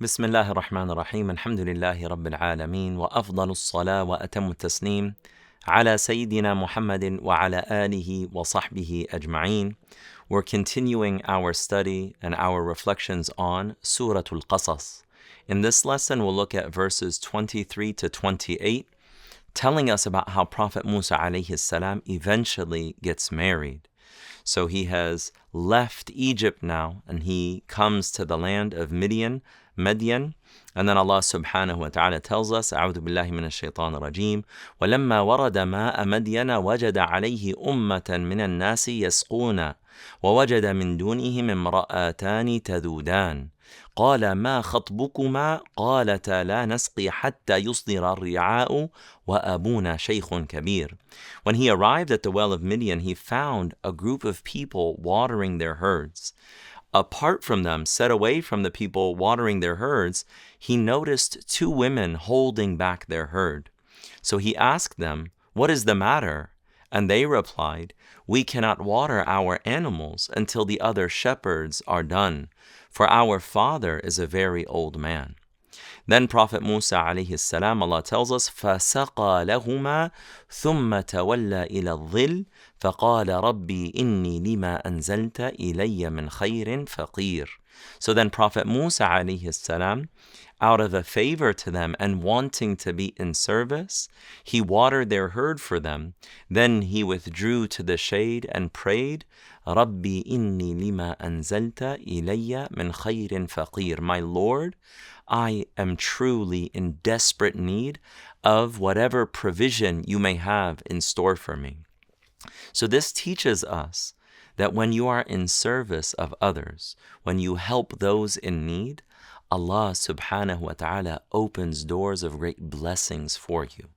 بسم الله الرحمن الرحيم الحمد لله رب العالمين وأفضل الصلاة وأتم التسليم على سيدنا محمد وعلى آله وصحبه أجمعين. We're continuing our study and our reflections on Surah Al-Qasas. In this lesson, we'll look at verses 23 to 28, telling us about how Prophet Musa alayhi salam eventually gets married. So he has left Egypt now, and he comes to the land of Midian, and then Allah subhanahu wa ta'ala tells us, أعوذ بالله من الشيطان الرجيم ولما ورد ماء مدين وجد عليه أمة من الناس يسقون ووجد من دونهم امرأتان تذودان قال ما خطبكما قالتا لا نسقي حتى يصدر الرعاء وأبونا شيخ كبير. When he arrived at the well of Midian, he found a group of people watering their herds. Apart from them, set away from the people watering their herds, he noticed two women holding back their herd. So he asked them, "What is the matter?" And they replied, "We cannot water our animals until the other shepherds are done, for our father is a very old man." Then Prophet Musa alayhi salam, Allah tells us, فَسَقَى لَهُمَا ثُمَّ تَوَلَّى إِلَى الظِّلِّ فَقَالَ رَبِّي إِنِّي لِمَا أَنزَلْتَ إِلَيَّ مِنْ خَيْرٍ فَقِيرٌ. So then Prophet Musa alayhi salam, out of a favor to them and wanting to be in service, he watered their herd for them. Then he withdrew to the shade and prayed, رَبِّي إِنِّي لِمَا أَنزَلْتَ إِلَيَّ مِنْ خَيْرٍ فَقِيرٌ. My Lord, I am truly in desperate need of whatever provision you may have in store for me. So this teaches us that when you are in service of others, when you help those in need, Allah subhanahu wa ta'ala opens doors of great blessings for you.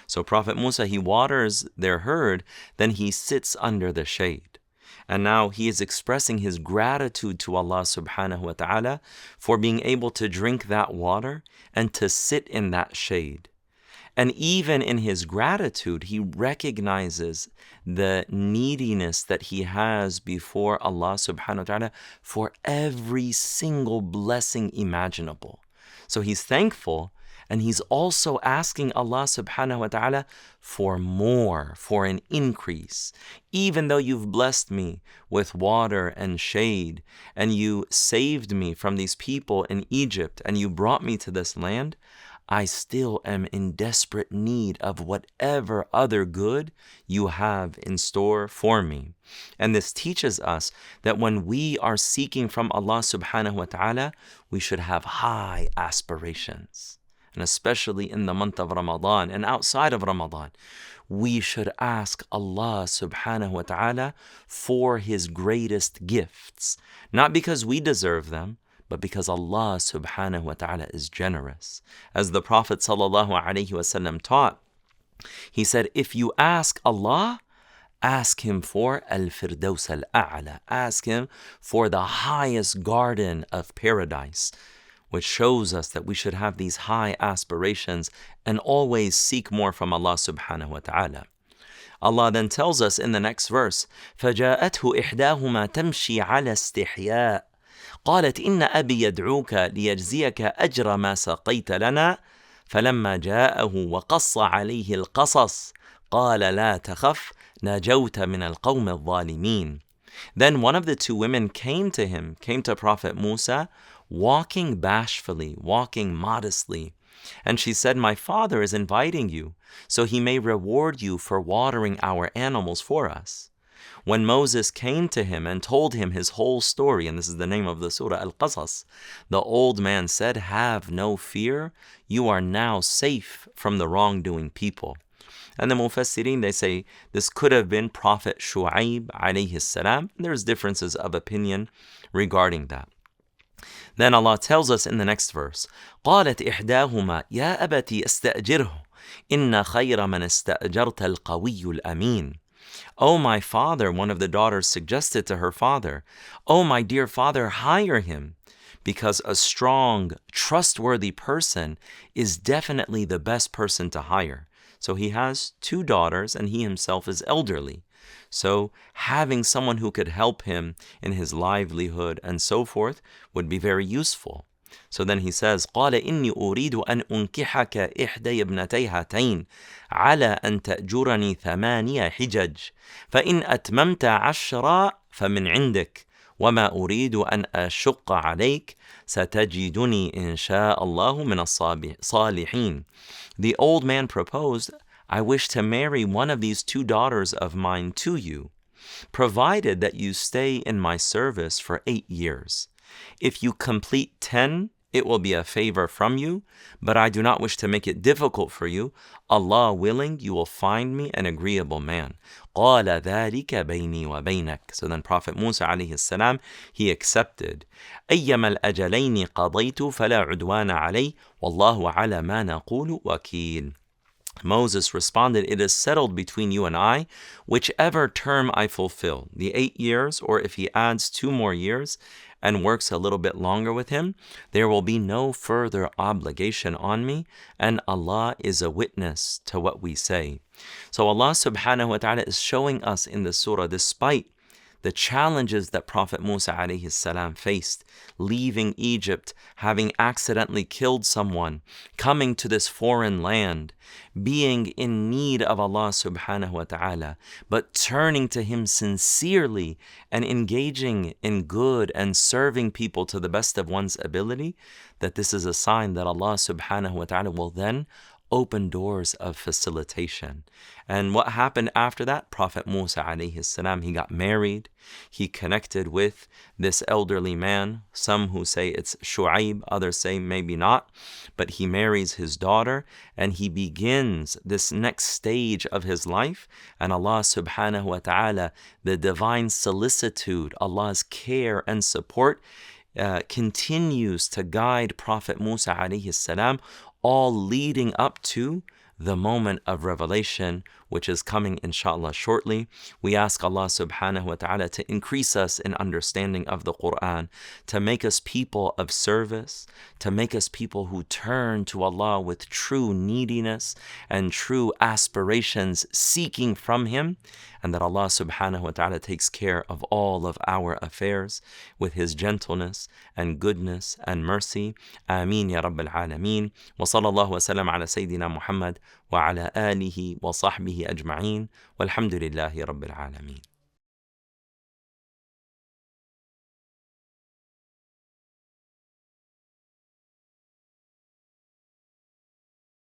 So Prophet Musa, he waters their herd, then he sits under the shade. And now he is expressing his gratitude to Allah subhanahu wa ta'ala for being able to drink that water and to sit in that shade. And even in his gratitude, he recognizes the neediness that he has before Allah subhanahu wa ta'ala for every single blessing imaginable. So he's thankful, and he's also asking Allah subhanahu wa ta'ala for more, for an increase. Even though you've blessed me with water and shade, and you saved me from these people in Egypt, and you brought me to this land, I still am in desperate need of whatever other good you have in store for me. And this teaches us that when we are seeking from Allah subhanahu wa ta'ala, we should have high aspirations. And especially in the month of Ramadan and outside of Ramadan, we should ask Allah subhanahu wa ta'ala for His greatest gifts, not because we deserve them, but because Allah subhanahu wa ta'ala is generous. As the Prophet sallallahu alaihi wasallam taught, he said, if you ask Allah, ask Him for al-firdaus al-a'la, ask Him for the highest garden of paradise, which shows us that we should have these high aspirations and always seek more from Allah subhanahu wa ta'ala. Allah then tells us in the next verse, فَجَاءَتْهُ إِحْدَاهُمَا تَمْشِي عَلَى اسْتِحْيَاءٍ قالت إن أبي يدعوك ليجزيك أجر ما سقيت لنا فلما جاءه وقص عليه القصص قال لا تخف نجوت من القوم الظالمين. Then one of the two women came to Prophet Musa, walking bashfully, walking modestly. And she said, my father is inviting you, so he may reward you for watering our animals for us. When Moses came to him and told him his whole story, and this is the name of the surah, Al-Qasas, the old man said, have no fear, you are now safe from the wrongdoing people. And the Mufassirin, they say, this could have been Prophet Shu'aib alayhi salam. There's differences of opinion regarding that. Then Allah tells us in the next verse, قالت إحداهما يا أبتي استأجره إن خير من استأجرت القوي الأمين. Oh, my father, one of the daughters suggested to her father, oh, my dear father, hire him, because a strong, trustworthy person is definitely the best person to hire. So he has two daughters, and he himself is elderly. So having someone who could help him in his livelihood and so forth would be very useful. So then he says, قال إني أريد أن أنكحك إحدى ابنتي هاتين على أن تأجرني 8 حجج فإن أتممت 10 فمن عندك وما أريد أن أشق عليك ستجدني إن شاء الله من الصالحين. The old man proposed, I wish to marry one of these 2 daughters of mine to you, provided that you stay in my service for 8 years. If you complete 10, it will be a favor from you, but I do not wish to make it difficult for you. Allah willing, you will find me an agreeable man. قَالَ ذَلِكَ بَيْنِي وَبَيْنَكَ. So then Prophet Musa alayhi salam, he accepted. أَيَّمَا الْأَجَلَيْنِ قَضَيْتُ فَلَا عُدْوَانَ عَلَيْهِ وَاللَّهُ عَلَى مَا نَقُولُ وَكِيلٌ. Moses responded, it is settled between you and I, whichever term I fulfill, the 8 years, or if he adds 2 more years and works a little bit longer with him, there will be no further obligation on me, and Allah is a witness to what we say. So Allah subhanahu wa ta'ala is showing us in the surah, despite the challenges that Prophet Musa alayhi salam faced, leaving Egypt, having accidentally killed someone, coming to this foreign land, being in need of Allah subhanahu wa ta'ala, but turning to Him sincerely and engaging in good and serving people to the best of one's ability, that this is a sign that Allah subhanahu wa ta'ala will then open doors of facilitation. And what happened after that? Prophet Musa alayhi salam, he got married. He connected with this elderly man. Some who say it's Shu'aib, others say maybe not. But he marries his daughter and he begins this next stage of his life. And Allah subhanahu wa ta'ala, the divine solicitude, Allah's care and support continues to guide Prophet Musa alayhi salam, all leading up to the moment of revelation, which is coming inshallah shortly. We ask Allah subhanahu wa ta'ala to increase us in understanding of the Quran, to make us people of service, to make us people who turn to Allah with true neediness and true aspirations seeking from Him, and that Allah subhanahu wa ta'ala takes care of all of our affairs with His gentleness and goodness and mercy. Ameen ya Rabbil Alameen. Wa sallallahu wa sallam ala Sayyidina Muhammad wa ala alihi wa sahbihi ajma'een. Walhamdulillahi Rabbil Alameen.